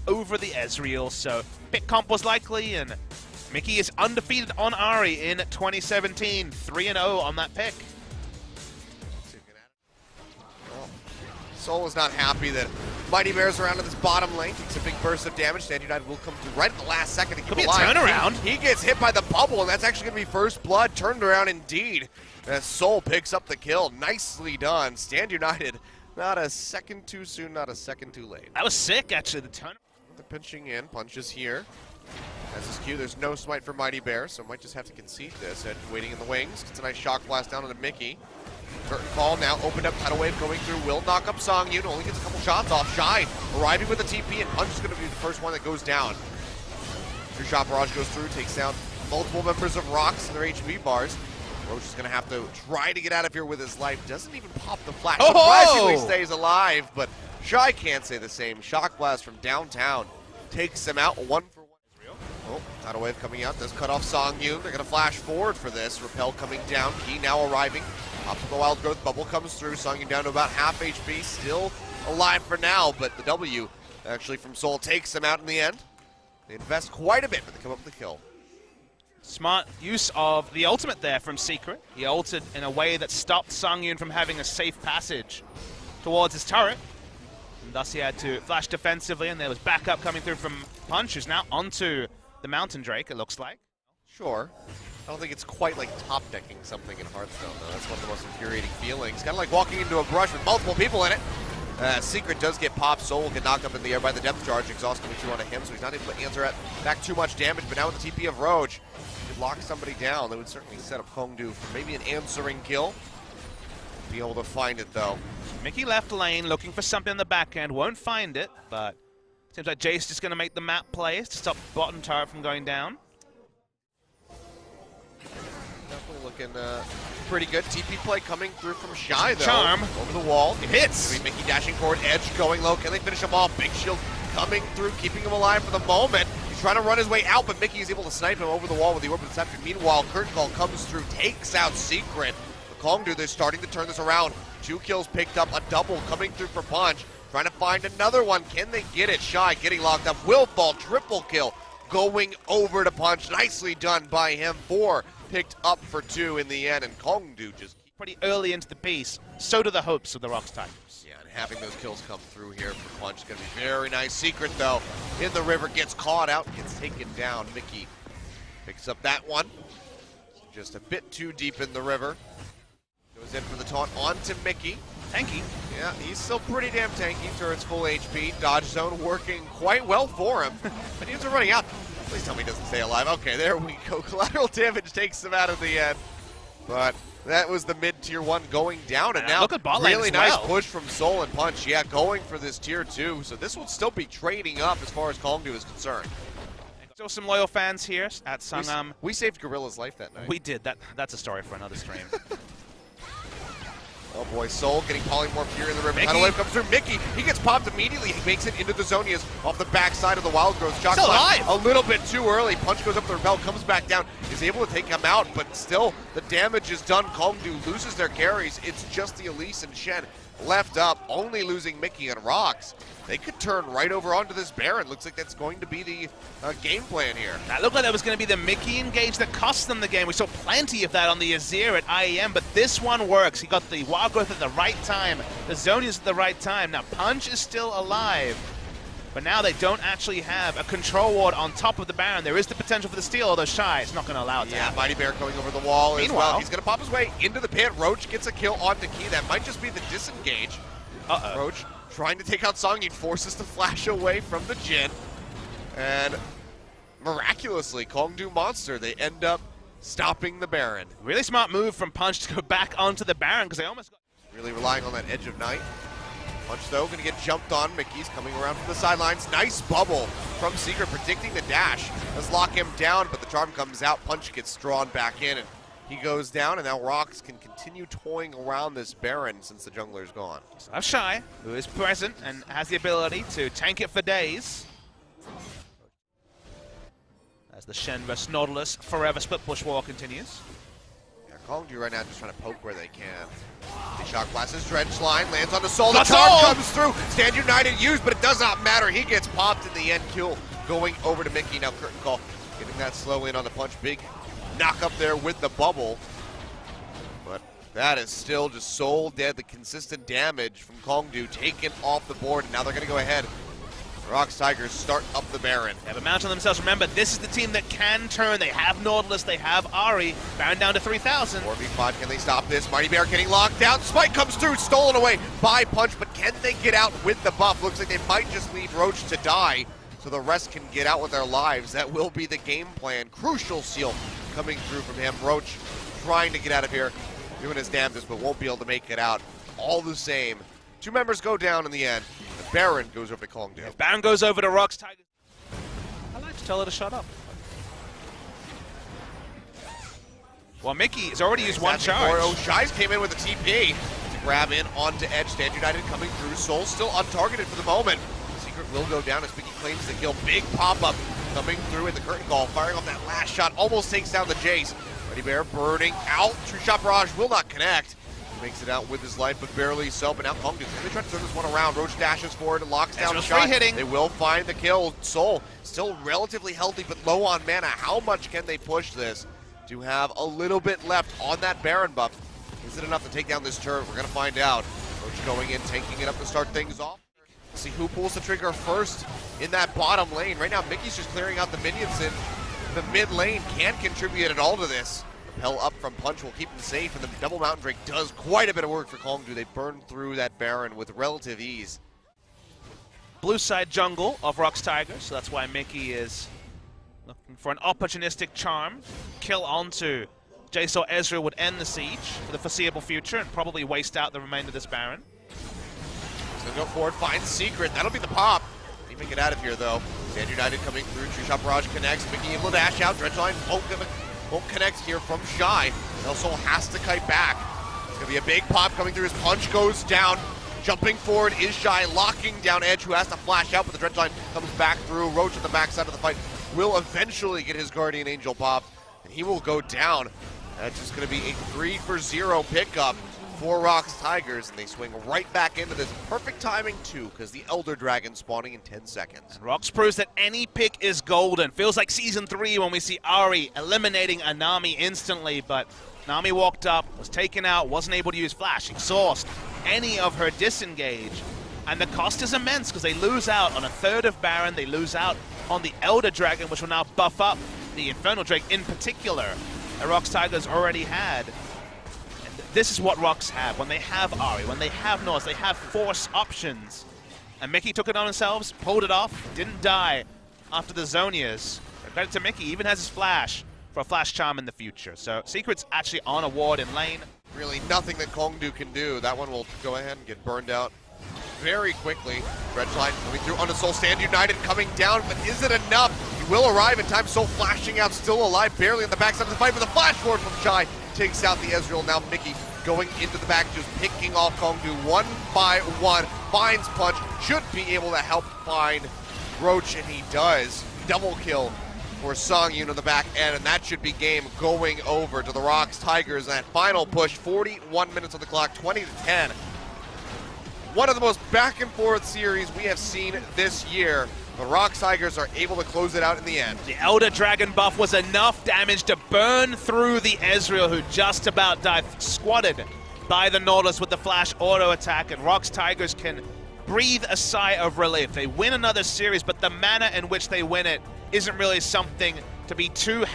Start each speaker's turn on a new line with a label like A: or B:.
A: over the Ezreal, so pick comp was likely, and Mickey is undefeated on Ahri in 2017, 3-0 on that pick.
B: Well, Soul is not happy that Mighty Bear's around in this bottom lane, takes a big burst of damage. Stand United will come through right at the last second to keep
A: Could be a
B: alive.
A: turnaround.
B: He gets hit by the bubble, and that's actually going to be first blood. Turned around indeed, as Soul picks up the kill. Nicely done. Stand United, not a second too soon, not a second too late.
A: That was sick, actually, the turn.
B: They're pinching in, punches here. As his Q, there's no smite for Mighty Bear, so might just have to concede this. And waiting in the wings, gets a nice shock blast down onto Mickey. Curtain call now, opened up, tidal wave going through, will knock up Songyun, only gets a couple shots off. Shy arriving with the TP, and Punch is going to be the first one that goes down. Two-shot barrage goes through, takes down multiple members of ROX and their HP bars. Roach is going to have to try to get out of here with his life. Doesn't even pop the flash. Surprisingly stays alive, but Shy can't say the same. Shock blast from downtown takes him out 1-for-1. Oh, tidal wave coming out, does cut off Songyun. They're going to flash forward for this. Repel coming down, Key now arriving. Up from the Wild Growth, bubble comes through. Songyun down to about half HP, still alive for now, but the W actually from Soul takes him out in the end. They invest quite a bit, but they come up with the kill.
A: Smart use of the ultimate there from Secret. He ulted in a way that stopped Songyun from having a safe passage towards his turret. And thus he had to flash defensively, and there was backup coming through from Punch, who's now onto the Mountain Drake, it looks like.
B: Sure. I don't think it's quite like top-decking something in Hearthstone, though. That's one of the most infuriating feelings. Kind of like walking into a brush with multiple people in it. Secret does get popped. Soul will get knocked up in the air by the depth charge. Exhaust coming through onto him, so he's not able to answer back too much damage. But now with the TP of Roach, he could lock somebody down. That would certainly set up Kongdoo for maybe an answering kill. Be able to find it, though.
A: Mickey left lane, looking for something in the back end. Won't find it, but seems like Jace just going to make the map plays to stop bottom turret from going down.
B: Definitely looking pretty good. TP play coming through from Shy, though.
A: Charm.
B: Over the wall.
A: It hits.
B: Mickey dashing forward, Edge going low. Can they finish him off? Big shield coming through, keeping him alive for the moment. He's trying to run his way out, but Mickey is able to snipe him over the wall with the Orb of Deception. Meanwhile, Curtain Call comes through, takes out Secret. The Kongdoo, they're starting to turn this around. 2 kills picked up, a double coming through for Punch. Trying to find another one. Can they get it? Shy getting locked up. Will fall, triple kill. Going over to Punch. Nicely done by him. 4 picked up for 2 in the end, and Kongdoo just
A: pretty early into the piece. So do the hopes of the ROX Tigers.
B: Yeah, and having those kills come through here for Punch is going to be very nice. Secret, though, in the river, gets caught out, gets taken down. Mickey picks up that one. Just a bit too deep in the river. Goes in for the taunt onto Mickey.
A: Tanky.
B: Yeah, he's still pretty damn tanky. Turret's full HP. Dodge zone working quite well for him. But he's running out. Please tell me he doesn't stay alive. Okay, there we go. Collateral damage takes him out of the end. But that was the mid-tier 1 going down. And now
A: look at bot lane
B: really
A: as
B: nice
A: well.
B: push from Soul and Punch. Yeah, going for this tier 2. So this will still be trading up as far as Kongdoo is concerned.
A: Still some loyal fans here at Sangam.
B: We saved Gorilla's life that night.
A: We did. That's a story for another stream.
B: Oh boy, Soul getting Polymorph here in the river. Tidal wave comes through. Mickey, he gets popped immediately. He makes it into the Zonias off the backside of the Wild Growth. Shock
A: alive.
B: A little bit too early. Punch goes up the repel, comes back down. Is able to take him out, but still the damage is done. Kongdoo loses their carries. It's just the Elise and Shen left up, only losing Mickey and ROX. They could turn right over onto this Baron. Looks like that's going to be the game plan here.
A: That looked like that was going to be the Mickey engage that cost them the game. We saw plenty of that on the Azir at IEM, but this one works. He got the Wild Growth at the right time, the Zonias at the right time. Now Punch is still alive, but now they don't actually have a control ward on top of the Baron. There is the potential for the steal, although Shy is not going to allow it to happen.
B: Mighty Bear going over the wall as
A: Meanwhile,
B: well. He's going to pop his way into the pit. Roach gets a kill onto Key. That might just be the disengage. Roach trying to take out Songyun, forces to flash away from the Jhin. And miraculously, Kongdoo Monster, they end up stopping the Baron.
A: Really smart move from Punch to go back onto the Baron, because they almost got...
B: Really relying on that Edge of Night. Punch, though, going to get jumped on. Mickey's coming around from the sidelines. Nice bubble from Secret, predicting the dash. Let's lock him down, but the charm comes out. Punch gets drawn back in, and he goes down, and now ROX can continue toying around this Baron since the jungler's gone.
A: So that's Shy, who is present and has the ability to tank it for days. As the Shen vs Nautilus forever split push war continues.
B: Yeah, Kongdoo right now just trying to poke where they can. The shock blast his dredge line, lands on the soul. The
A: That's
B: charm
A: all.
B: comes through. Stand United used, but it does not matter. He gets popped in the end. Kill going over to Mickey. Now curtain call, getting that slow in on the punch. Big knock up there with the bubble. But that is still just soul dead. The consistent damage from Kongdoo taken off the board. And now they're going to go ahead. ROX Tigers start up the Baron.
A: They have a mount on themselves. Remember, this is the team that can turn. They have Nautilus, they have Ari. Baron down to 3,000.
B: 4v5, can they stop this? Mighty Bear getting locked down. Spike comes through, stolen away by Punch, but can they get out with the buff? Looks like they might just leave Roach to die, so the rest can get out with their lives. That will be the game plan. Crucial seal coming through from him. Roach trying to get out of here, doing his damnedest, but won't be able to make it out. All the same, 2 members go down in the end. The Baron goes over to Kongdoo.
A: Baron goes over to ROX Tigers. I like to tell her to shut up. Well, Mickey has already used one charge.
B: Shies came in with a TP to grab in onto Edge. Stand United coming through. Soul still untargeted for the moment. Secret will go down as Mickey claims the kill. Big pop-up coming through in the curtain call. Firing off that last shot. Almost takes down the Jace. Mighty Bear burning out. True Shot Barrage will not connect. He makes it out with his life, but barely so. But now Kongdoo, they try to turn this one around. Roach dashes forward and locks down the shot. They will find the kill. Soul still relatively healthy, but low on mana. How much can they push this to have a little bit left on that Baron buff? Is it enough to take down this turret? We're going to find out. Roach going in, taking it up to start things off. See who pulls the trigger first in that bottom lane. Right now, Mickey's just clearing out the minions in the mid lane. Can't contribute at all to this. Hell up from Punch will keep him safe, and the double Mountain Drake does quite a bit of work for Kongdoo. They burn through that Baron with relative ease.
A: Blue side jungle of ROX Tigers, so that's why Mickey is looking for an opportunistic charm. Kill onto Jace or Ezreal would end the siege for the foreseeable future and probably waste out the remainder of this Baron.
B: So go forward, find Secret. That'll be the pop. They make it out of here, though. Stand United coming through. True Shot Barrage connects. Mickey able to dash out. Dredgeline won't connect here from Shy. Also has to kite back. It's going to be a big pop coming through. His punch goes down. Jumping forward is Shy, locking down Edge, who has to flash out, but the Dredgeline comes back through. Roach at the backside of the fight will eventually get his Guardian Angel pop, and he will go down. That's just going to be a 3-for-0 pickup for ROX Tigers, and they swing right back into this. Perfect timing, too, because the Elder Dragon spawning in 10 seconds.
A: And ROX proves that any pick is golden. Feels like Season 3 when we see Ari eliminating a Nami instantly, but Nami walked up, was taken out, wasn't able to use Flash, exhaust any of her disengage, and the cost is immense because they lose out on a third of Baron, they lose out on the Elder Dragon, which will now buff up the Infernal Drake in particular that ROX Tigers already had. This is what ROX have. When they have Ari, when they have Norse, they have force options. And Mickey took it on themselves, pulled it off, didn't die after the Zonias. Credit to Mickey, even has his flash for a flash charm in the future. So Secret's actually on a ward in lane.
B: Really nothing that Kongdoo can do. That one will go ahead and get burned out very quickly. Dredgeline coming through on the Soul. Stand United coming down, but is it enough? He will arrive in time. Soul flashing out, still alive, barely on the backside of the fight, but the flash forward from Shy takes out the Ezreal. Now Mickey going into the back, just picking off Kongdoo one by one. Finds Punch, should be able to help find Roach, and he does. Double kill for Song Yun on the back end, and that should be game going over to the ROX Tigers. That final push, 41 minutes on the clock, 20-10. One of the most back and forth series we have seen this year. The ROX Tigers are able to close it out in the end.
A: The Elder Dragon buff was enough damage to burn through the Ezreal, who just about died, squatted by the Nautilus with the flash auto attack, and ROX Tigers can breathe a sigh of relief. They win another series, but the manner in which they win it isn't really something to be too happy